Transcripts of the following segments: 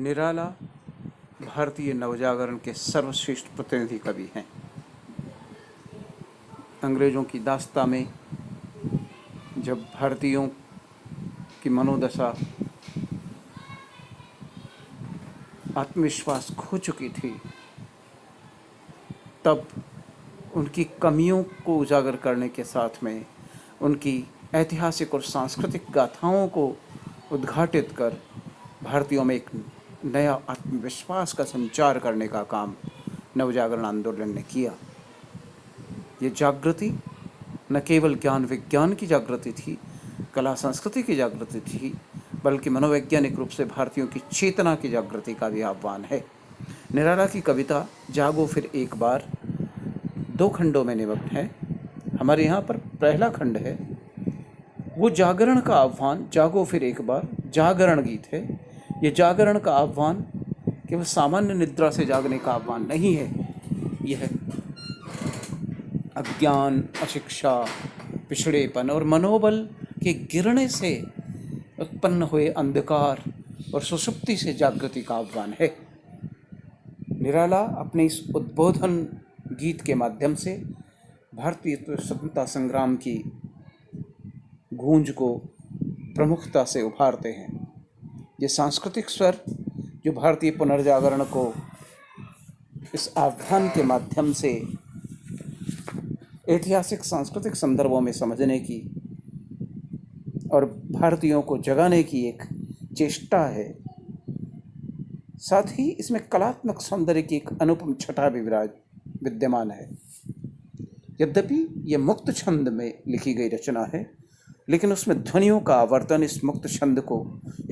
निराला भारतीय नवजागरण के सर्वश्रेष्ठ प्रतिनिधि कवि हैं। अंग्रेज़ों की दास्ता में जब भारतीयों की मनोदशा आत्मविश्वास खो चुकी थी, तब उनकी कमियों को उजागर करने के साथ में उनकी ऐतिहासिक और सांस्कृतिक गाथाओं को उद्घाटित कर भारतीयों में एक नया आत्मविश्वास का संचार करने का काम नवजागरण आंदोलन ने किया। ये जागृति न केवल ज्ञान विज्ञान की जागृति थी, कला संस्कृति की जागृति थी, बल्कि मनोवैज्ञानिक रूप से भारतीयों की चेतना की जागृति का भी आह्वान है। निराला की कविता जागो फिर एक बार 2 खंडों में निबद्ध है। हमारे यहाँ पर पहला खंड है वो जागरण का आह्वान, जागो फिर एक बार जागरण गीत है। ये जागरण का आह्वान केवल सामान्य निद्रा से जागने का आह्वान नहीं है, यह अज्ञान, अशिक्षा, पिछड़ेपन और मनोबल के गिरने से उत्पन्न हुए अंधकार और सुषुप्ति से जागृति का आह्वान है। निराला अपने इस उद्बोधन गीत के माध्यम से भारतीय स्वतंत्रता संग्राम की गूंज को प्रमुखता से उभारते हैं। ये सांस्कृतिक स्वर जो भारतीय पुनर्जागरण को इस आह्वान के माध्यम से ऐतिहासिक सांस्कृतिक संदर्भों में समझने की और भारतीयों को जगाने की एक चेष्टा है। साथ ही इसमें कलात्मक सौंदर्य की एक अनुपम छटा भी विद्यमान है। यद्यपि ये मुक्त छंद में लिखी गई रचना है, लेकिन उसमें ध्वनियों का आवर्तन इस मुक्त छंद को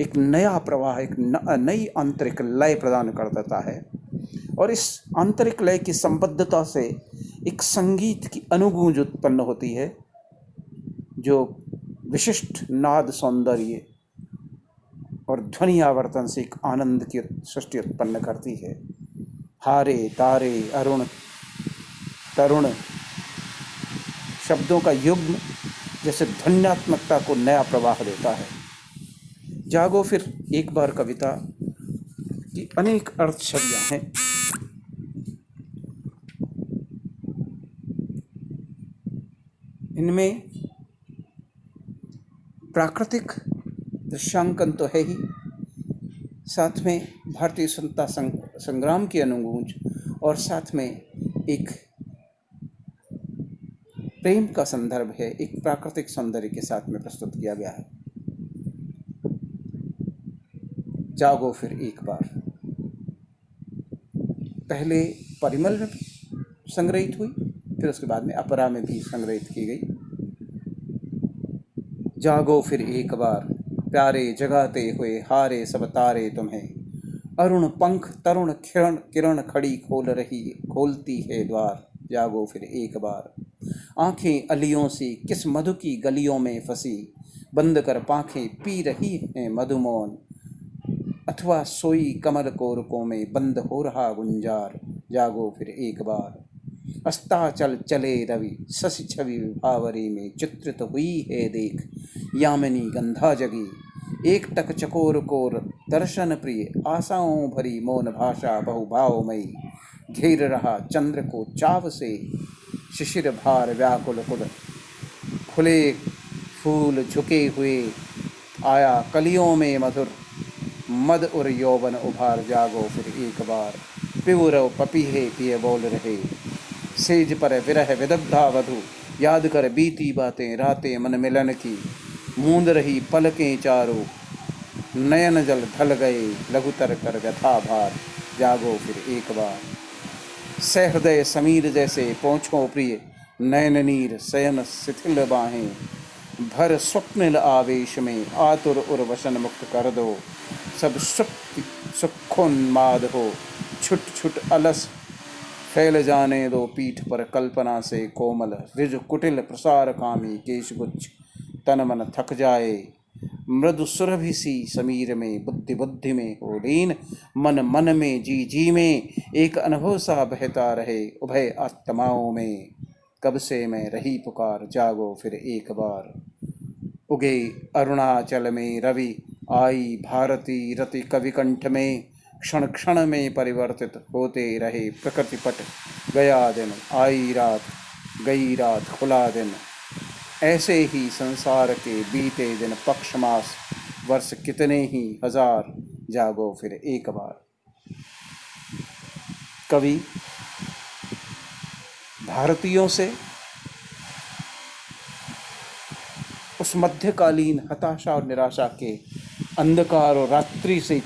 एक नया प्रवाह, एक नई आंतरिक लय प्रदान कर देता है। और इस आंतरिक लय की संबद्धता से एक संगीत की अनुगूंज उत्पन्न होती है, जो विशिष्ट नाद सौंदर्य और ध्वनि आवर्तन से एक आनंद की सृष्टि उत्पन्न करती है। हारे तारे अरुण तरुण शब्दों का युग्म जैसे ध्वन्यात्मकता को नया प्रवाह देता है। जागो फिर एक बार कविता की अनेक अर्थ छवियां हैं। इनमें प्राकृतिक दृश्यांकन तो है ही, साथ में भारतीय स्वतंत्रता संग्राम की अनुगूंज और साथ में एक प्रेम का संदर्भ है, एक प्राकृतिक सौंदर्य के साथ में प्रस्तुत किया गया है। जागो फिर एक बार पहले परिमल में संग्रहित हुई, फिर उसके बाद में अपरा में भी संग्रहित की गई। जागो फिर एक बार प्यारे जगाते हुए हारे सब तारे तुम्हें, अरुण पंख तरुण किरण खड़ी खोलती है द्वार। जागो फिर एक बार आंखें अलियों से किस मधु की गलियों में फंसी, बंद कर पांखें पी रही हैं मधुमौन, अथवा सोई कमल कोरकों में बंद हो रहा गुंजार। जागो फिर एक बार अस्ताचल चले रवि शशि छवि विभावरी में चित्रित हुई है देख, यामिनी गंधा जगी एक टक चकोर कोर दर्शन प्रिय, आशाओं भरी मौन भाषा बहुभावमयी, घेर रहा चंद्र को चाव से शिशिर भार व्याकुल कुल, खुले फूल झुके हुए आया कलियों में मधुर मद और यौवन उभार। जागो फिर एक बार पिउरव पपीहे पिए बोल रहे, सेज पर विरह विदग्धा वधु, याद कर बीती बातें रातें मन मिलन की, मूंद रही पलकें चारों नयन जल ढल गए, लघुतर कर व्यथा भार। जागो फिर एक बार सहृदय समीर जैसे पहुँचो प्रिय, नयन नीर शयन शिथिल बाहें, भर स्वप्निल आवेश में आतुर और वशन मुक्त कर दो, सब सुखोन्माद हो छुट छुट अलस फैल जाने दो पीठ पर कल्पना से कोमल, रिज कुटिल प्रसार कामी केश गुच्छ तन मन थक जाए, मृदु सुरभि सी समीर में बुद्धि बुद्धि में हो लीन, मन मन में जी जी में एक अनुभव सा बहता रहे उभय आत्माओं में, कब से मैं रही पुकार। जागो फिर एक बार उगे अरुणाचल में रवि, आई भारती रति कवि कंठ में, क्षण क्षण में परिवर्तित होते रहे प्रकृति पट। गया दिन आई रात, गई रात खुला दिन, ऐसे ही संसार के बीते दिन पक्ष मास वर्ष कितने ही हजार, जागो फिर एक बार। कवि भारतीयों से उस मध्यकालीन हताशा और निराशा के अंधकार और रात्रि से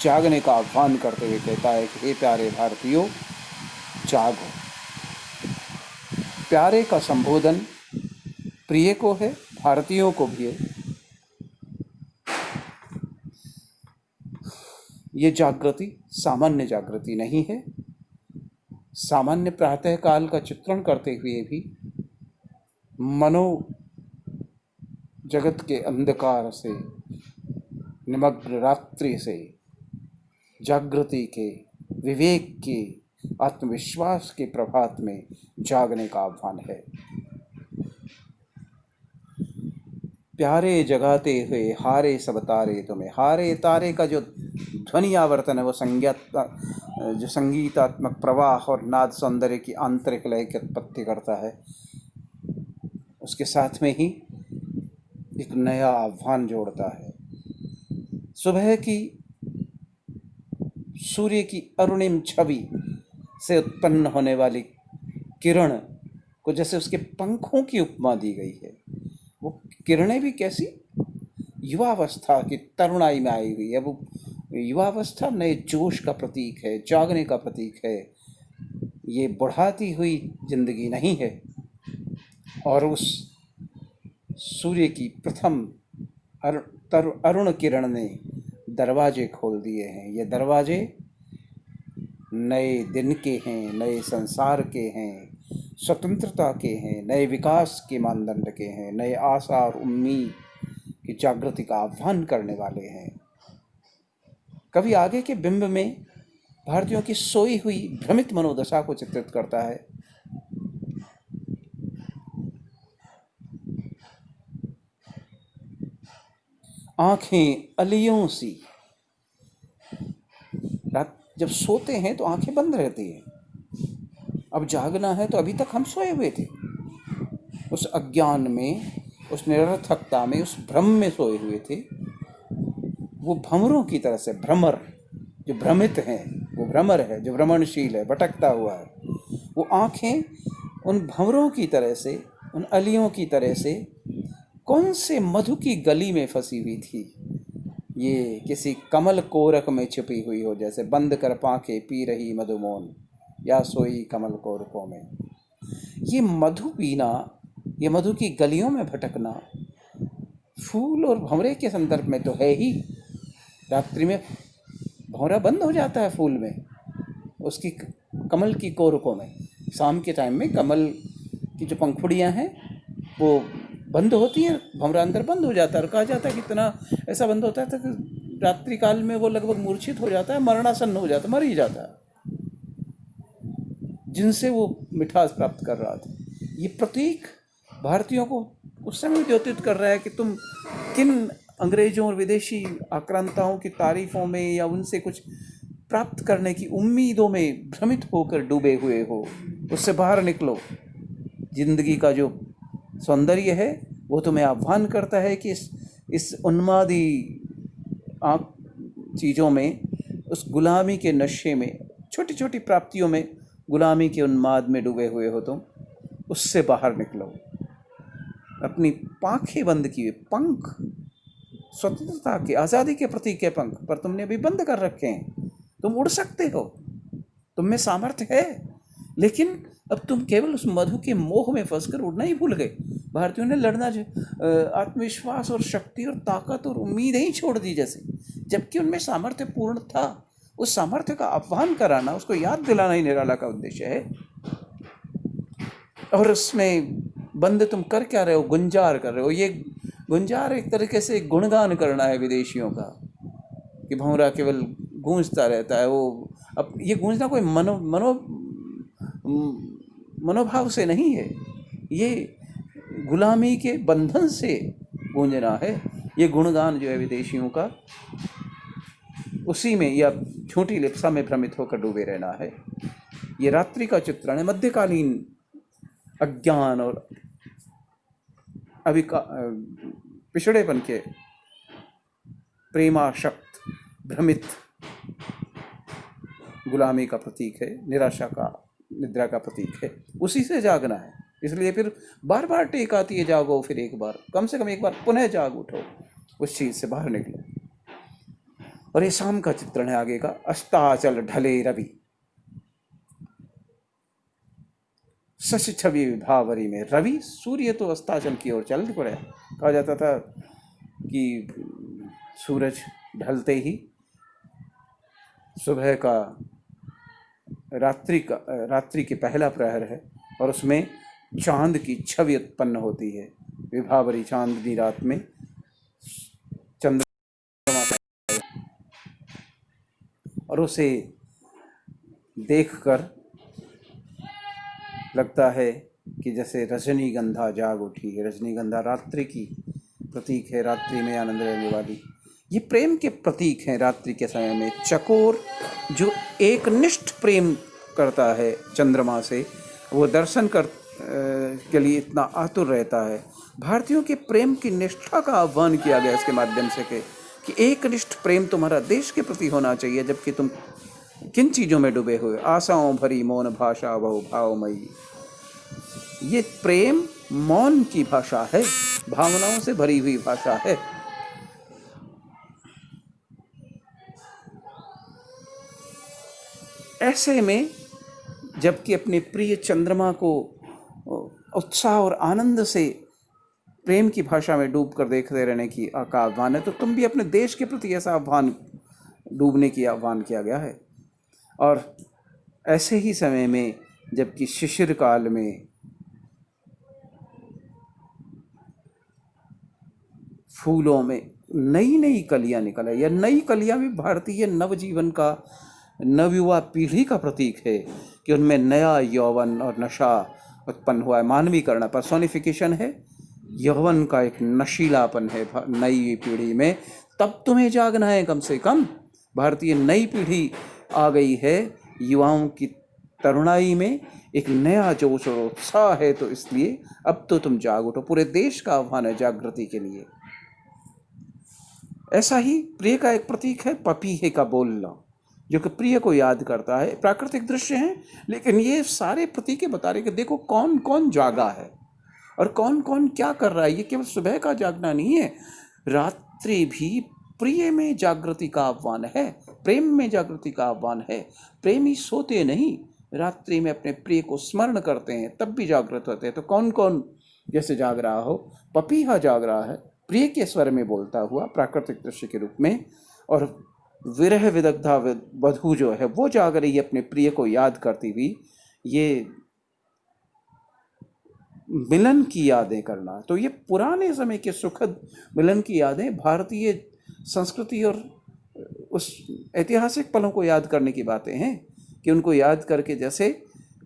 जागने का आह्वान करते हुए कहता है कि हे प्यारे भारतीयों, जागो। प्यारे का संबोधन प्रिय को है, भारतीयों को भी है। ये जागृति सामान्य जागृति नहीं है। सामान्य प्रातः काल का चित्रण करते हुए भी मनो जगत के अंधकार से, निमग्न रात्रि से जागृति के, विवेक के, आत्मविश्वास के प्रभात में जागने का आह्वान है। प्यारे जगाते हुए हारे सब तारे तुम्हें। हारे तारे का जो ध्वनि आवर्तन है वो जो संगीतात्मक प्रवाह और नाद सौंदर्य की आंतरिक लय की उत्पत्ति करता है, उसके साथ में ही एक नया आह्वान जोड़ता है। सुबह की सूर्य की अरुणिम छवि से उत्पन्न होने वाली किरण को जैसे उसके पंखों की उपमा दी गई है। वो किरणें भी कैसी, युवावस्था की तरुणाई में आई हुई है। वो युवावस्था नए जोश का प्रतीक है, जागने का प्रतीक है। ये बढ़ाती हुई जिंदगी नहीं है। और उस सूर्य की प्रथम अरुण किरण ने दरवाजे खोल दिए हैं। ये दरवाजे नए दिन के हैं, नए संसार के हैं, स्वतंत्रता के हैं, नए विकास के मानदंड के हैं, नए आशा और उम्मीद की जागृति का आह्वान करने वाले हैं। कवि आगे के बिंब में भारतीयों की सोई हुई भ्रमित मनोदशा को चित्रित करता है। आंखें अलियों सी, रात जब सोते हैं तो आंखें बंद रहती हैं। अब जागना है तो अभी तक हम सोए हुए थे, उस अज्ञान में, उस निरर्थकता में, उस भ्रम में सोए हुए थे। वो भंवरों की तरह से, भ्रमर जो भ्रमित हैं, वो भ्रमर है जो भ्रमणशील है, भटकता हुआ है। वो आंखें उन भंवरों की तरह से, उन अलियों की तरह से कौन से मधु की गली में फंसी हुई थी। ये किसी कमल कोरक में छिपी हुई हो, जैसे बंद कर पांखें पी रही मधुमोन या सोई कमल कोरकों में। ये मधु पीना, ये मधु की गलियों में भटकना फूल और भंवरे के संदर्भ में तो है ही। रात्रि में भंवरा बंद हो जाता है फूल में, उसकी कमल की कोरकों में। शाम के टाइम में कमल की जो पंखुड़ियाँ हैं वो बंद होती हैं, भंवरा अंदर बंद हो जाता है। और कहा जाता है कि इतना ऐसा बंद होता है कि रात्रि काल में वो लगभग मूर्छित हो जाता है, मरणासन्न हो जाता है, मर ही जाता है, जिनसे वो मिठास प्राप्त कर रहा था। ये प्रतीक भारतीयों को उस समय द्योतित कर रहा है कि तुम किन अंग्रेजों और विदेशी आक्रांताओं की तारीफों में या उनसे कुछ प्राप्त करने की उम्मीदों में भ्रमित होकर डूबे हुए हो। उससे बाहर निकलो। जिंदगी का जो सौंदर्य है वो तुम्हें आह्वान करता है कि इस उन्मादी चीज़ों में, उस गुलामी के नशे में, छोटी छोटी प्राप्तियों में, गुलामी के उन्माद में डूबे हुए हो तुम, उससे बाहर निकलो। अपनी पांखें बंद किए, पंख स्वतंत्रता के, आज़ादी के प्रतीक के पंख पर तुमने अभी बंद कर रखे हैं। तुम उड़ सकते हो, तुम में सामर्थ्य है, लेकिन अब तुम केवल उस मधु के मोह में फंसकर उड़ना ही भूल गए। भारतीयों ने लड़ना, आत्मविश्वास और शक्ति और ताकत और उम्मीद ही छोड़ दी जैसे, जबकि उनमें सामर्थ्य पूर्ण था। उस सामर्थ्य का आह्वान कराना, उसको याद दिलाना ही निराला का उद्देश्य है। और उसमें बंद तुम कर क्या रहे हो? गुंजार कर रहे हो। ये गुंजार एक तरीके से गुणगान करना है विदेशियों का, कि भंवरा केवल गूंजता रहता है। वो अब ये गूंजना कोई मनोभाव से नहीं है, ये गुलामी के बंधन से गूंजना है। ये गुणगान जो है विदेशियों का, उसी में या छोटी लिप्सा में भ्रमित होकर डूबे रहना है। ये रात्रि का चित्रण है मध्यकालीन अज्ञान और पिछड़ेपन के प्रेमाशक्त भ्रमित गुलामी का प्रतीक है, निराशा का, निद्रा का प्रतीक है। उसी से जागना है। इसलिए फिर बार बार टेक आती है, जागो फिर एक बार, कम से कम एक बार पुनः जाग उठो, उस चीज से बाहर निकलो। और ये शाम का चित्रण है आगे का, अस्ताचल ढले रवि, शशि छवि विभावरी में। रवि सूर्य तो अस्ताचल की ओर चल पड़े। कहा जाता था कि सूरज ढलते ही सुबह का रात्रि के पहला प्रहर है और उसमें चांद की छवि उत्पन्न होती है। विभावरी चांदनी रात में चंद्रमा और उसे देखकर लगता है कि जैसे रजनीगंधा जाग उठी है। रजनीगंधा रात्रि की प्रतीक है, रात्रि में आनंद रहने वाली। ये प्रेम के प्रतीक हैं रात्रि के समय में। चकोर जो एक निष्ठ प्रेम करता है चंद्रमा से, वो दर्शन के लिए इतना आतुर रहता है। भारतीयों के प्रेम की निष्ठा का आह्वान किया गया इसके माध्यम से कि एक निष्ठ प्रेम तुम्हारा देश के प्रति होना चाहिए, जबकि तुम किन चीज़ों में डूबे हुए। आशाओं भरी मौन भाषा बहु भावमयी। ये प्रेम मौन की भाषा है, भावनाओं से भरी हुई भाषा है। ऐसे में जबकि अपने प्रिय चंद्रमा को उत्साह और आनंद से प्रेम की भाषा में डूब कर देखते रहने की का आह्वान है, तो तुम भी अपने देश के प्रति ऐसा आह्वान, डूबने की आह्वान किया गया है। और ऐसे ही समय में जबकि शिशिर काल में फूलों में नई नई कलियां निकल आई, या नई कलियां भी भारतीय नवजीवन का, नवयुवा पीढ़ी का प्रतीक है कि उनमें नया यौवन और नशा उत्पन्न हुआ है। मानवीकरण, पर्सोनिफिकेशन है, यौवन का एक नशीलापन है नई पीढ़ी में। तब तुम्हें जागना है। कम से कम भारतीय नई पीढ़ी आ गई है, युवाओं की तरुणाई में एक नया जोश और उत्साह है, तो इसलिए अब तो तुम जाग उठो। पूरे देश का आह्वान है जागृति के लिए। ऐसा ही प्रिय का एक प्रतीक है पपीहे का बोलना, जो कि प्रिय को याद करता है। प्राकृतिक दृश्य हैं, लेकिन ये सारे प्रतीक बता रहे कि देखो कौन कौन जागा है और कौन कौन क्या कर रहा है। ये केवल सुबह का जागना नहीं है, रात्रि भी प्रिय में जागृति का आह्वान है, प्रेम में जागृति का आह्वान है। प्रेमी सोते नहीं, रात्रि में अपने प्रिय को स्मरण करते हैं, तब भी जागृत होते हैं। तो कौन कौन जैसे जाग रहा हो, पपीहा जाग रहा है प्रिय के स्वर में बोलता हुआ प्राकृतिक दृश्य के रूप में, और विरह विदग्धा वधू जो है वो जाग रही है अपने प्रिय को याद करती हुई। ये मिलन की यादें करना, तो ये पुराने समय के सुखद मिलन की यादें, भारतीय संस्कृति और उस ऐतिहासिक पलों को याद करने की बातें हैं कि उनको याद करके जैसे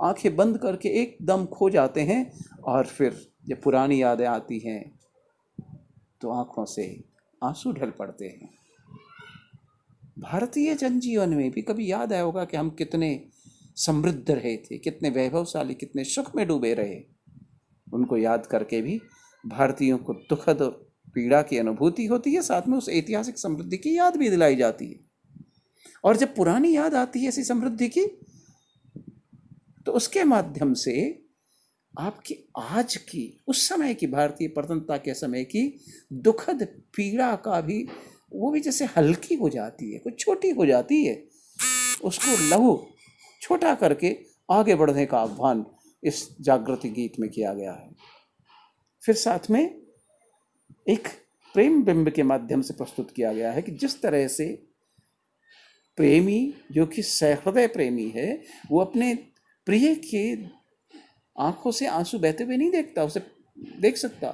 आंखें बंद करके एकदम खो जाते हैं, और फिर जब पुरानी यादें आती हैं तो आंखों से आंसू ढल पड़ते हैं। भारतीय जनजीवन में भी कभी याद आया होगा कि हम कितने समृद्ध रहे थे, कितने वैभवशाली, कितने सुख में डूबे रहे। उनको याद करके भी भारतीयों को दुखद और पीड़ा की अनुभूति होती है, साथ में उस ऐतिहासिक समृद्धि की याद भी दिलाई जाती है। और जब पुरानी याद आती है ऐसी समृद्धि की, तो उसके माध्यम से आपकी आज की, उस समय की भारतीय प्रधानता के समय की दुखद पीड़ा का भी, वो भी जैसे हल्की हो जाती है, कुछ छोटी हो जाती है। उसको लहू छोटा करके आगे बढ़ने का आह्वान इस जागृति गीत में किया गया है। फिर साथ में एक प्रेम बिंब के माध्यम से प्रस्तुत किया गया है कि जिस तरह से प्रेमी जो कि सहृदय प्रेमी है, वो अपने प्रिय के आंखों से आंसू बहते हुए नहीं देखता, उसे देख सकता,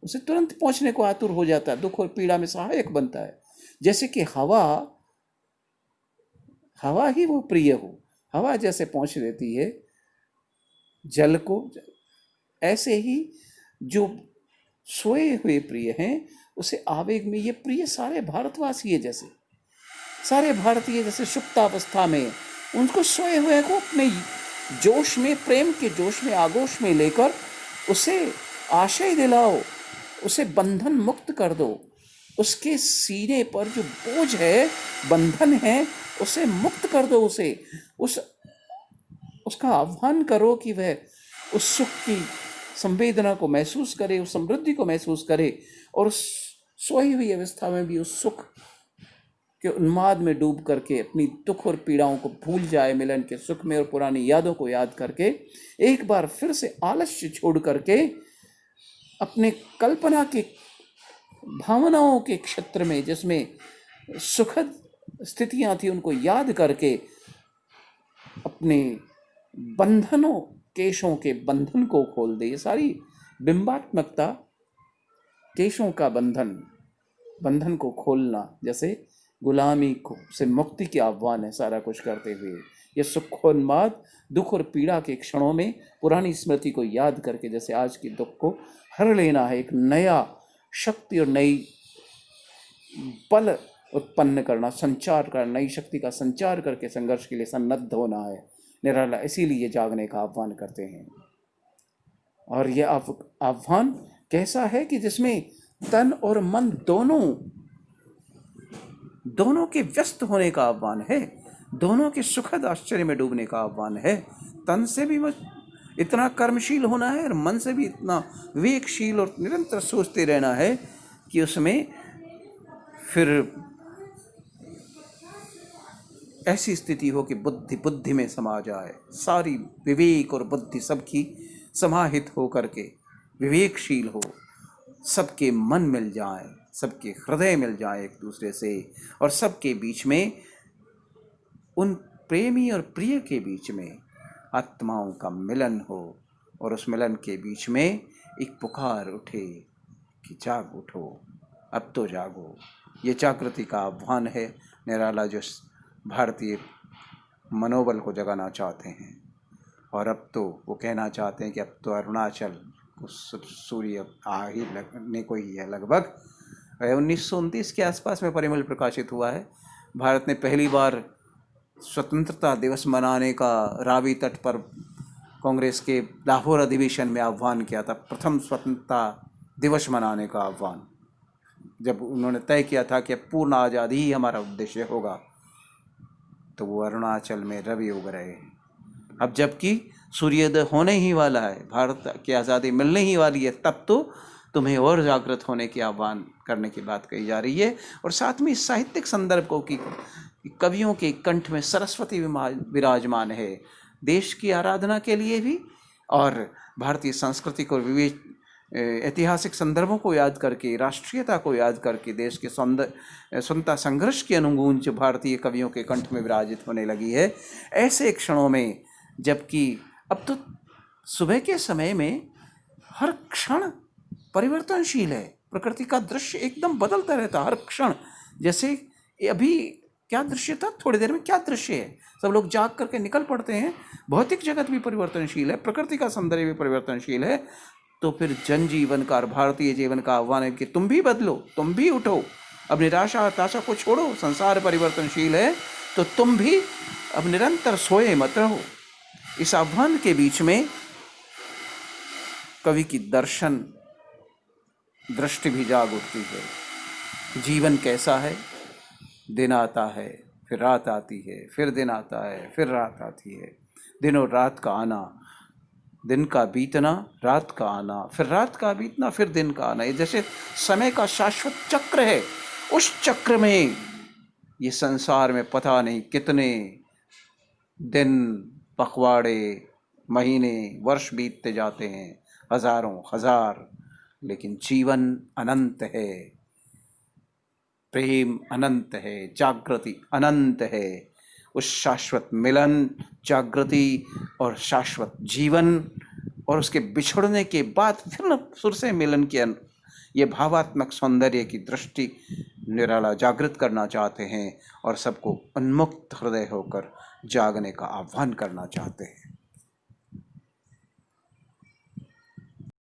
उसे तुरंत पहुंचने को आतुर हो जाता है, दुख और पीड़ा में सहायक बनता है। जैसे कि हवा ही वो प्रिय हो, हवा जैसे पहुंच देती है जल को, ऐसे ही जो सोए हुए प्रिय हैं उसे आवेग में, ये प्रिय सारे भारतवासी है जैसे, सारे भारतीय जैसे सुप्तावस्था में उनको सोए हुए को अपने जोश में, प्रेम के जोश में, आगोश में लेकर उसे आशय दिलाओ, उसे बंधन मुक्त कर दो, उसके सीने पर जो बोझ है, बंधन है, उसे मुक्त कर दो, उसका आह्वान करो कि वह उस सुख की संवेदना को महसूस करे, उस समृद्धि को महसूस करे, और उस सोई हुई अवस्था में भी उस सुख के उन्माद में डूब करके अपनी दुख और पीड़ाओं को भूल जाए, मिलन के सुख में, और पुरानी यादों को याद करके एक बार फिर से आलस्य छोड़ करके अपने कल्पना के भावनाओं के क्षेत्र में जिसमें सुखद स्थितियां थी उनको याद करके अपने बंधनों, केशों के बंधन को खोल दे। ये सारी बिंबात्मकता, केशों का बंधन को खोलना, जैसे गुलामी को से मुक्ति के आह्वान है सारा कुछ करते हुए। ये सुखोन्माद दुख और पीड़ा के क्षणों में पुरानी स्मृति को याद करके जैसे आज की दुख को हर लेना है, एक नया शक्ति और नई बल उत्पन्न करना, संचार करना, नई शक्ति का संचार करके संघर्ष के लिए सन्नद्ध होना है निराला। इसीलिए जागने का आह्वान करते हैं। और यह आह्वान कैसा है कि जिसमें तन और मन दोनों के व्यस्त होने का आह्वान है, दोनों के सुखद आश्चर्य में डूबने का आह्वान है। तन से भी इतना कर्मशील होना है और मन से भी इतना विवेकशील और निरंतर सोचते रहना है कि उसमें फिर ऐसी स्थिति हो कि बुद्धि में समा जाए, सारी विवेक और बुद्धि सबकी समाहित हो करके विवेकशील हो, सबके मन मिल जाए, सबके हृदय मिल जाए एक दूसरे से, और सबके बीच में, उन प्रेमी और प्रिय के बीच में आत्माओं का मिलन हो, और उस मिलन के बीच में एक पुकार उठे कि जाग उठो, अब तो जागो। ये जागृति का आह्वान है निराला, जो भारतीय मनोबल को जगाना चाहते हैं। और अब तो वो कहना चाहते हैं कि अब तो अरुणाचल को सूर्य आ ही लगने को ही है लगभग। 1929 के आसपास में परिमल प्रकाशित हुआ है। भारत ने पहली बार स्वतंत्रता दिवस मनाने का रावी तट पर कांग्रेस के लाहौर अधिवेशन में आह्वान किया था, प्रथम स्वतंत्रता दिवस मनाने का आह्वान, जब उन्होंने तय किया था कि पूर्ण आज़ादी ही हमारा उद्देश्य होगा। तो वो अरुणाचल में रवि उग रहे हैं। अब जबकि सूर्योदय होने ही वाला है, भारत की आज़ादी मिलने ही वाली है, तब तो तुम्हें और जागृत होने की आह्वान करने की बात कही जा रही है। और साथ में साहित्यिक संदर्भ को कि कवियों के कंठ में सरस्वती विराजमान है, देश की आराधना के लिए भी, और भारतीय संस्कृति को विवेक ऐतिहासिक संदर्भों को याद करके, राष्ट्रीयता को याद करके, देश के स्वतंत्रता संघर्ष की अनुगूंज भारतीय कवियों के कंठ में विराजित होने लगी है। ऐसे क्षणों में, जबकि अब तो सुबह के समय में हर क्षण परिवर्तनशील है, प्रकृति का दृश्य एकदम बदलता रहता हर क्षण। जैसे अभी क्या दृश्य था, थोड़ी देर में क्या दृश्य है, सब लोग जाग करके निकल पड़ते हैं। भौतिक जगत भी परिवर्तनशील है, प्रकृति का सौंदर्य भी परिवर्तनशील है। तो फिर जनजीवन का और भारतीय जीवन का आह्वान है कि तुम भी बदलो, तुम भी उठो, अब निराशा हताशा को छोड़ो, संसार परिवर्तनशील है, तो तुम भी अब निरंतर सोए मत रहो। इस आह्वान के बीच में कवि की दृष्टि भी जाग उठती है। जीवन कैसा है, दिन आता है, फिर रात आती है, फिर दिन आता है, फिर रात आती है, दिन और रात का आना, दिन का बीतना, रात का आना, फिर रात का बीतना, फिर दिन का आना। ये जैसे समय का शाश्वत चक्र है। उस चक्र में ये संसार में पता नहीं कितने दिन, पखवाड़े, महीने, वर्ष बीतते जाते हैं, हजारों हजार, लेकिन जीवन अनंत है, प्रेम अनंत है, जागृति अनंत है। उस शाश्वत मिलन, जागृति और शाश्वत जीवन, और उसके बिछड़ने के बाद फिर फिर से मिलन के ये भावात्मक सौंदर्य की दृष्टि निराला जागृत करना चाहते हैं, और सबको उन्मुक्त हृदय होकर जागने का आह्वान करना चाहते हैं।